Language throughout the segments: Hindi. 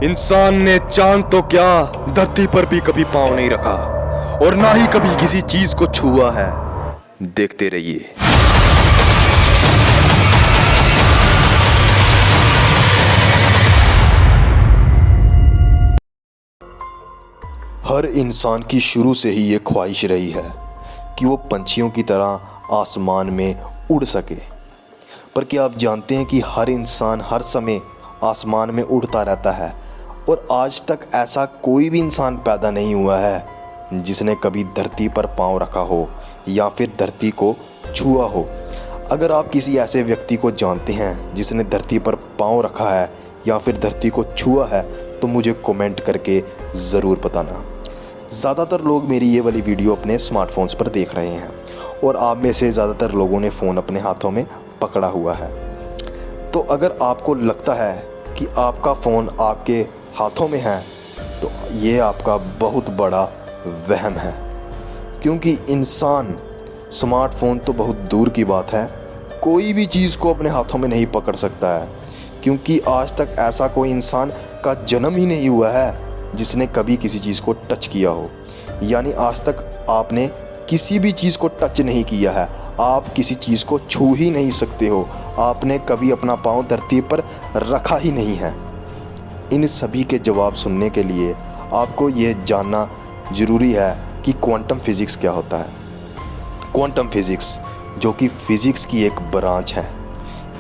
इंसान ने चांद तो क्या धरती पर भी कभी पांव नहीं रखा और ना ही कभी किसी चीज को छुआ है। देखते रहिए। हर इंसान की शुरू से ही ये ख्वाहिश रही है कि वो पंछियों की तरह आसमान में उड़ सके। पर क्या आप जानते हैं कि हर इंसान हर समय आसमान में उड़ता रहता है और आज तक ऐसा कोई भी इंसान पैदा नहीं हुआ है जिसने कभी धरती पर पांव रखा हो या फिर धरती को छुआ हो। अगर आप किसी ऐसे व्यक्ति को जानते हैं जिसने धरती पर पांव रखा है या फिर धरती को छुआ है तो मुझे कमेंट करके ज़रूर बताना। ज़्यादातर लोग मेरी ये वाली वीडियो अपने स्मार्टफोन्स पर देख रहे हैं और आप में से ज़्यादातर लोगों ने फ़ोन अपने हाथों में पकड़ा हुआ है। तो अगर आपको लगता है कि आपका फ़ोन आपके हाथों में है तो ये आपका बहुत बड़ा वहम है, क्योंकि इंसान स्मार्टफ़ोन तो बहुत दूर की बात है, कोई भी चीज़ को अपने हाथों में नहीं पकड़ सकता है। क्योंकि आज तक ऐसा कोई इंसान का जन्म ही नहीं हुआ है जिसने कभी किसी चीज़ को टच किया हो। यानी आज तक आपने किसी भी चीज़ को टच नहीं किया है, आप किसी चीज़ को छू ही नहीं सकते हो, आपने कभी अपना पाँव धरती पर रखा ही नहीं है। इन सभी के जवाब सुनने के लिए आपको ये जानना ज़रूरी है कि क्वांटम फिज़िक्स क्या होता है। क्वांटम फिज़िक्स जो कि फ़िज़िक्स की एक ब्रांच है,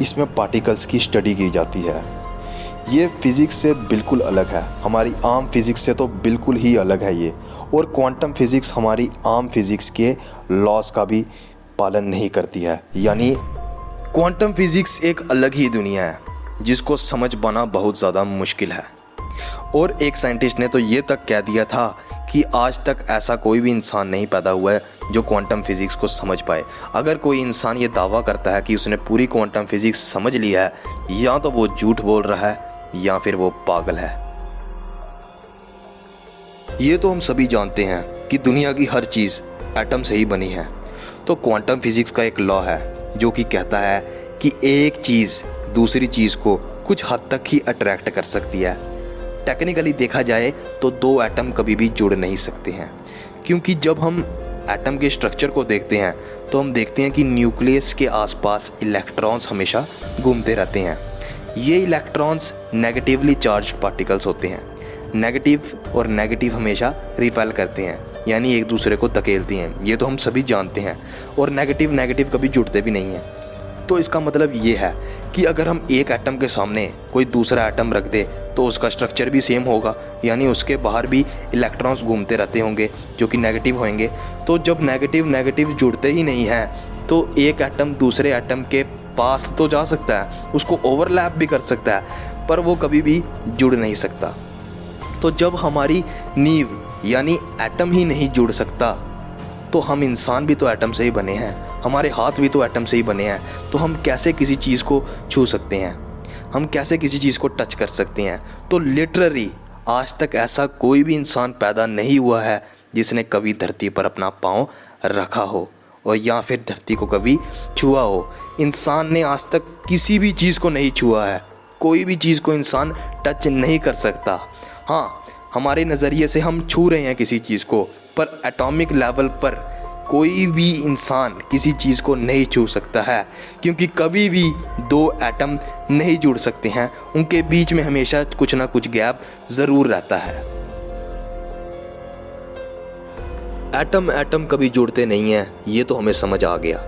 इसमें पार्टिकल्स की स्टडी की जाती है। ये फ़िज़िक्स से बिल्कुल अलग है, हमारी आम फिज़िक्स से तो बिल्कुल ही अलग है ये। और क्वांटम फिज़िक्स हमारी आम फिज़िक्स के लॉस का भी पालन नहीं करती है। यानी क्वांटम फिज़िक्स एक अलग ही दुनिया है जिसको समझ पाना बहुत ज़्यादा मुश्किल है। और एक साइंटिस्ट ने तो ये तक कह दिया था कि आज तक ऐसा कोई भी इंसान नहीं पैदा हुआ है जो क्वांटम फिज़िक्स को समझ पाए। अगर कोई इंसान ये दावा करता है कि उसने पूरी क्वांटम फिज़िक्स समझ लिया है, या तो वो झूठ बोल रहा है या फिर वो पागल है। ये तो हम सभी जानते हैं कि दुनिया की हर चीज़ एटम से ही बनी है। तो क्वांटम फिज़िक्स का एक लॉ है जो कि कहता है कि एक चीज़ दूसरी चीज़ को कुछ हद तक ही अट्रैक्ट कर सकती है। टेक्निकली देखा जाए तो दो एटम कभी भी जुड़ नहीं सकते हैं, क्योंकि जब हम एटम के स्ट्रक्चर को देखते हैं तो हम देखते हैं कि न्यूक्लियस के आसपास इलेक्ट्रॉन्स हमेशा घूमते रहते हैं। ये इलेक्ट्रॉन्स नेगेटिवली चार्ज्ड पार्टिकल्स होते हैं। नेगेटिव और नेगेटिव हमेशा रिपेल करते हैं, यानी एक दूसरे को धकेलते हैं। ये तो हम सभी जानते हैं। और नेगेटिव नेगेटिव कभी जुड़ते भी नहीं हैं। तो इसका मतलब ये है कि अगर हम एक एटम के सामने कोई दूसरा एटम रख दे तो उसका स्ट्रक्चर भी सेम होगा, यानी उसके बाहर भी इलेक्ट्रॉन्स घूमते रहते होंगे जो कि नेगेटिव होंगे। तो जब नेगेटिव नेगेटिव जुड़ते ही नहीं हैं तो एक एटम दूसरे एटम के पास तो जा सकता है, उसको ओवरलैप भी कर सकता है, पर वो कभी भी जुड़ नहीं सकता। तो जब हमारी नींव यानी एटम ही नहीं जुड़ सकता तो हम इंसान भी तो एटम से ही बने हैं, हमारे हाथ भी तो एटम से ही बने हैं। तो हम कैसे किसी चीज़ को छू सकते हैं, हम कैसे किसी चीज़ को टच कर सकते हैं। तो लिटरली आज तक ऐसा कोई भी इंसान पैदा नहीं हुआ है जिसने कभी धरती पर अपना पाँव रखा हो और या फिर धरती को कभी छुआ हो। इंसान ने आज तक किसी भी चीज़ को नहीं छुआ है, कोई भी चीज़ को इंसान टच नहीं कर सकता। हाँ, हमारे नज़रिए से हम छू रहे हैं किसी चीज़ को, पर एटॉमिक लेवल पर कोई भी इंसान किसी चीज़ को नहीं छू सकता है, क्योंकि कभी भी दो एटम नहीं जुड़ सकते हैं, उनके बीच में हमेशा कुछ ना कुछ गैप ज़रूर रहता है। एटम एटम कभी जुड़ते नहीं हैं, ये तो हमें समझ आ गया।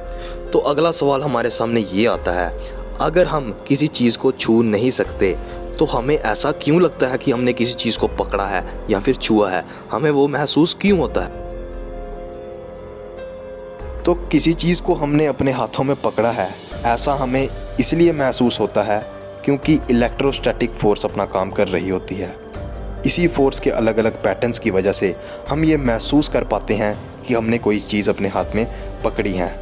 तो अगला सवाल हमारे सामने ये आता है, अगर हम किसी चीज़ को छू नहीं सकते तो हमें ऐसा क्यों लगता है कि हमने किसी चीज़ को पकड़ा है या फिर छुआ है, हमें वो महसूस क्यों होता है? तो किसी चीज़ को हमने अपने हाथों में पकड़ा है, ऐसा हमें इसलिए महसूस होता है क्योंकि इलेक्ट्रोस्टैटिक फोर्स अपना काम कर रही होती है। इसी फोर्स के अलग अलग पैटर्न्स की वजह से हम ये महसूस कर पाते हैं कि हमने कोई चीज़ अपने हाथ में पकड़ी है।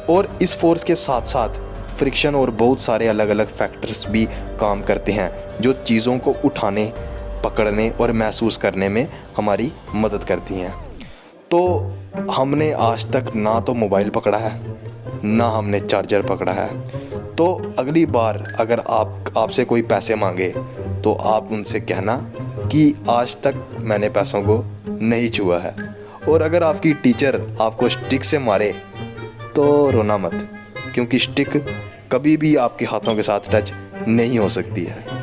और इस फोर्स के साथ साथ फ्रिक्शन और बहुत सारे अलग अलग फैक्टर्स भी काम करते हैं जो चीज़ों को उठाने, पकड़ने और महसूस करने में हमारी मदद करती हैं। तो हमने आज तक ना तो मोबाइल पकड़ा है, ना हमने चार्जर पकड़ा है। तो अगली बार अगर आपसे कोई पैसे मांगे तो आप उनसे कहना कि आज तक मैंने पैसों को नहीं छुआ है। और अगर आपकी टीचर आपको स्टिक से मारे तो रोना मत, क्योंकि स्टिक कभी भी आपके हाथों के साथ टच नहीं हो सकती है।